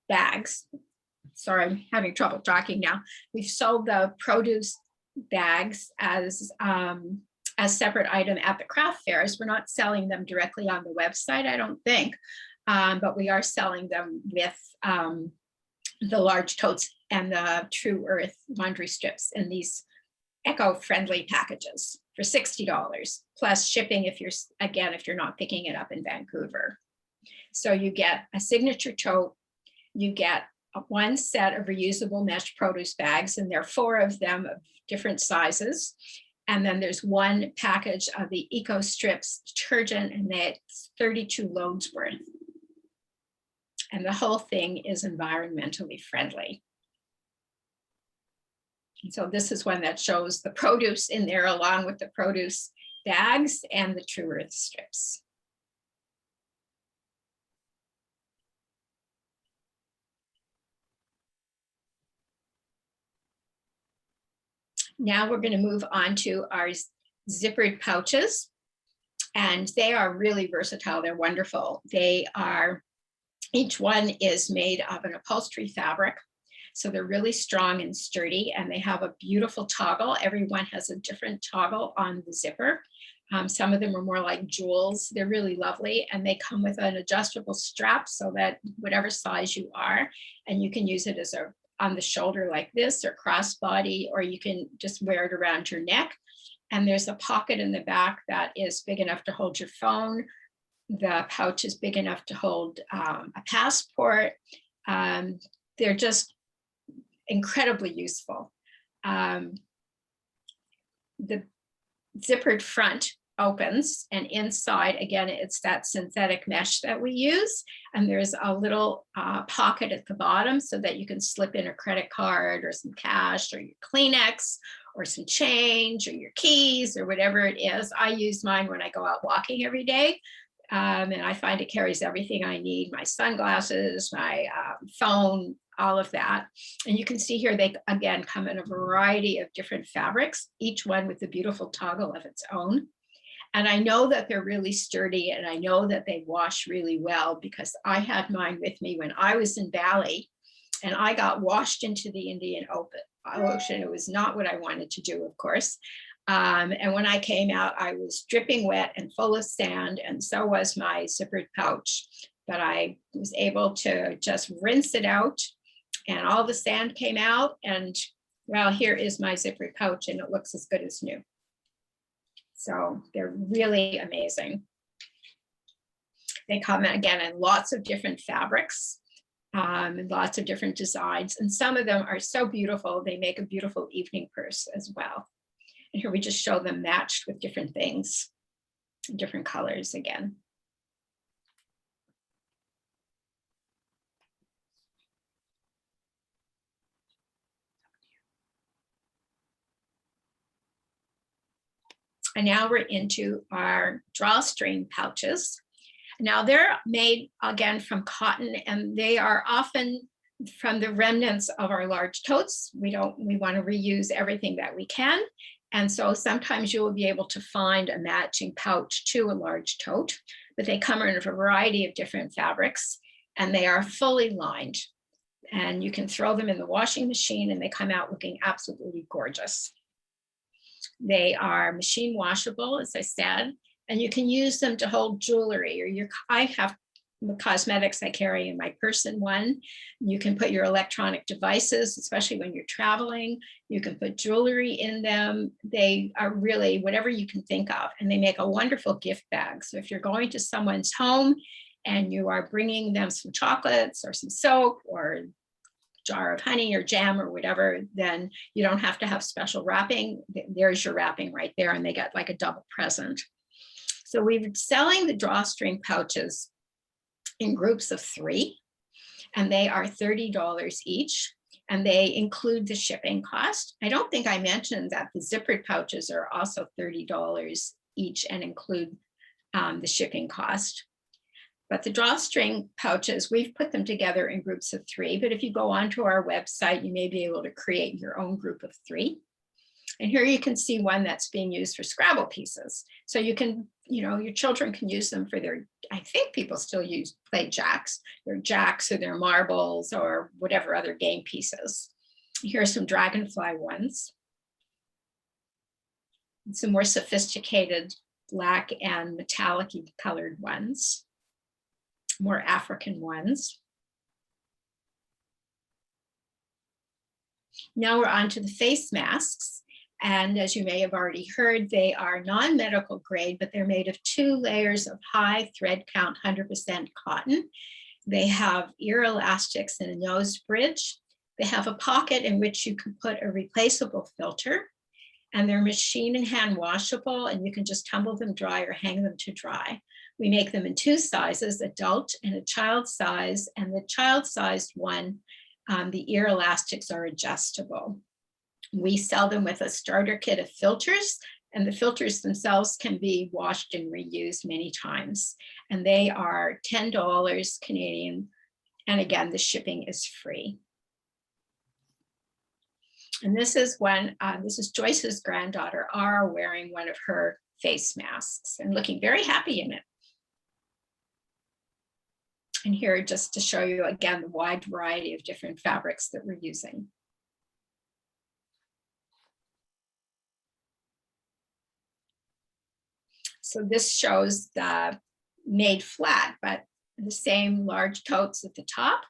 bags. Sorry, I'm having trouble talking now. We've sold the produce bags as separate item at the craft fairs. We're not selling them directly on the website, I don't think, but we are selling them with the large totes and the True Earth laundry strips in these eco-friendly packages for $60 plus shipping if you're not picking it up in Vancouver. So you get a signature tote, you get one set of reusable mesh produce bags, and there are 4 of them of different sizes. And then there's one package of the Eco Strips detergent, and that's 32 loads worth. And the whole thing is environmentally friendly. And so this is one that shows the produce in there along with the produce bags and the True Earth strips. Now we're going to move on to our zippered pouches, and they are really versatile. They're wonderful. They are, each one is made of an upholstery fabric. So they're really strong and sturdy, and they have a beautiful toggle. Every one has a different toggle on the zipper. Some of them are more like jewels. They're really lovely, and they come with an adjustable strap so that whatever size you are, and you can use it as a on the shoulder like this or crossbody, or you can just wear it around your neck. And there's a pocket in the back that is big enough to hold your phone. The pouch is big enough to hold a passport. They're just incredibly useful. The zippered front opens, and inside, again, it's that synthetic mesh that we use. And there's a little pocket at the bottom so that you can slip in a credit card or some cash or your Kleenex or some change or your keys or whatever it is. I use mine when I go out walking every day. And I find it carries everything I need, my sunglasses, my phone, all of that. And you can see here, they again come in a variety of different fabrics, each one with a beautiful toggle of its own. And I know that they're really sturdy, and I know that they wash really well because I had mine with me when I was in Bali, and I got washed into the Indian Ocean. It was not what I wanted to do, of course. And when I came out, I was dripping wet and full of sand, and so was my zippered pouch. But I was able to just rinse it out, and all the sand came out, and well, here is my zippered pouch, and it looks as good as new. So they're really amazing. They come again in lots of different fabrics and lots of different designs. And some of them are so beautiful, they make a beautiful evening purse as well. And here we just show them matched with different things, different colors again. And now we're into our drawstring pouches. Now they're made again from cotton, and they are often from the remnants of our large totes. We want to reuse everything that we can. And so sometimes you will be able to find a matching pouch to a large tote, but they come in a variety of different fabrics, and they are fully lined. And you can throw them in the washing machine, and they come out looking absolutely gorgeous. They are machine washable, as I said, and you can use them to hold jewelry or I have the cosmetics I carry in my purse in one. You can put your electronic devices, especially when you're traveling. You can put jewelry in them. They are really whatever you can think of, and they make a wonderful gift bag. So if you're going to someone's home and you are bringing them some chocolates or some soap or jar of honey or jam or whatever, then you don't have to have special wrapping. There's your wrapping right there, and they get like a double present. So we're selling the drawstring pouches in groups of 3, and they are $30 each, and they include the shipping cost. I don't think I mentioned that the zippered pouches are also $30 each and include the shipping cost. But the drawstring pouches, we've put them together in groups of 3, but if you go onto our website, you may be able to create your own group of 3. And here you can see one that's being used for Scrabble pieces. So you can, your children can use them for their, I think people still play jacks, their jacks or their marbles or whatever other game pieces. Here are some dragonfly ones. And some more sophisticated black and metallic colored ones. More African ones. Now we're on to the face masks. And as you may have already heard, they are non-medical grade, but they're made of 2 layers of high thread count 100% cotton. They have ear elastics and a nose bridge. They have a pocket in which you can put a replaceable filter, and they're machine and hand washable, and you can just tumble them dry or hang them to dry. We make them in 2 sizes, adult and a child size, and the child-sized one, the ear elastics are adjustable. We sell them with a starter kit of filters, and the filters themselves can be washed and reused many times. And they are $10 Canadian. And again, the shipping is free. And this is when, this is Joyce's granddaughter, R, wearing one of her face masks and looking very happy in it. And here, just to show you again, the wide variety of different fabrics that we're using. So this shows the made flat, but the same large totes at the top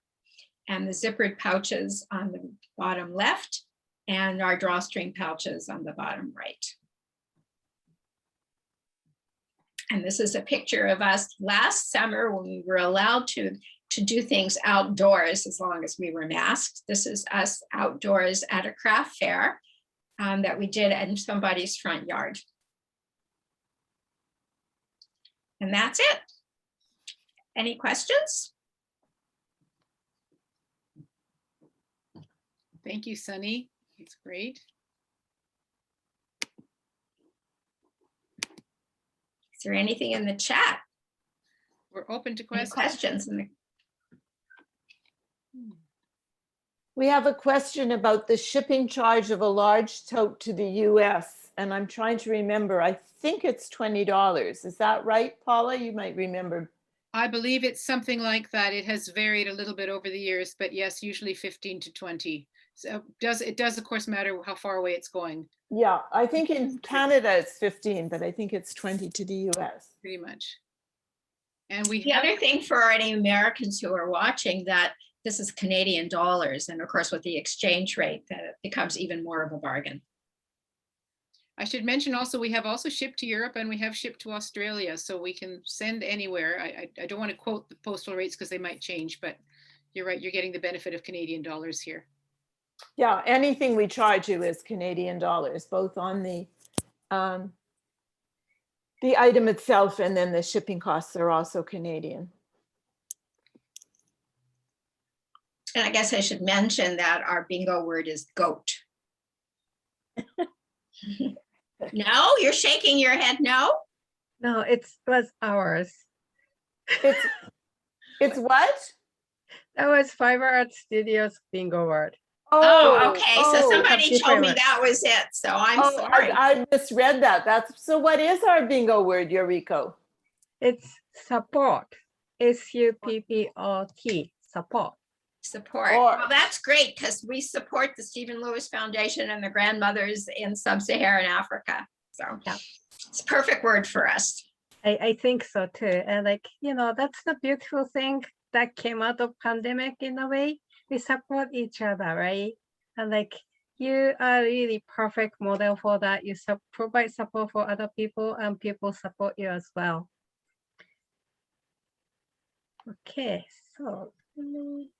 and the zippered pouches on the bottom left and our drawstring pouches on the bottom right. And this is a picture of us last summer when we were allowed to do things outdoors as long as we were masked. This is us outdoors at a craft fair that we did in somebody's front yard. And that's it. Any questions? Thank you, Sunny. It's great. Is there anything in the chat? We're open to Any questions. questions? We have a question about the shipping charge of a large tote to the US, and I'm trying to remember, I think it's $20. Is that right, Paula? You might remember. I believe it's something like that. It has varied a little bit over the years, but yes, usually 15 to 20. So it does of course matter how far away it's going. Yeah, I think in Canada it's 15, but I think it's 20 to the US. Pretty much. And we The other thing for any Americans who are watching, that this is Canadian dollars, and of course with the exchange rate, that it becomes even more of a bargain. I should mention also, we have also shipped to Europe and we have shipped to Australia, so we can send anywhere. I don't want to quote the postal rates because they might change, but you're right, you're getting the benefit of Canadian dollars here. Yeah, anything we charge you is Canadian dollars, both on the item itself and then the shipping costs are also Canadian. And I guess I should mention that our bingo word is goat. No, you're shaking your head no? No, it was ours. It's what? That was Fibre Art Studios bingo word. Oh, okay. So somebody Different told me word. that was it. So I'm sorry. I misread that. So what is our bingo word, Yoriko? It's support. S-U-P-P-O-T. Support. Support. Or- Well, that's great because we support the Stephen Lewis Foundation and the grandmothers in sub-Saharan Africa. So Yeah. it's a perfect word for us. I think so too. And like, you know, that's the beautiful thing that came out of pandemic in a way. We support each other, right? And like, you are really perfect model for that. You provide support for other people and people support you as well. Okay, so let me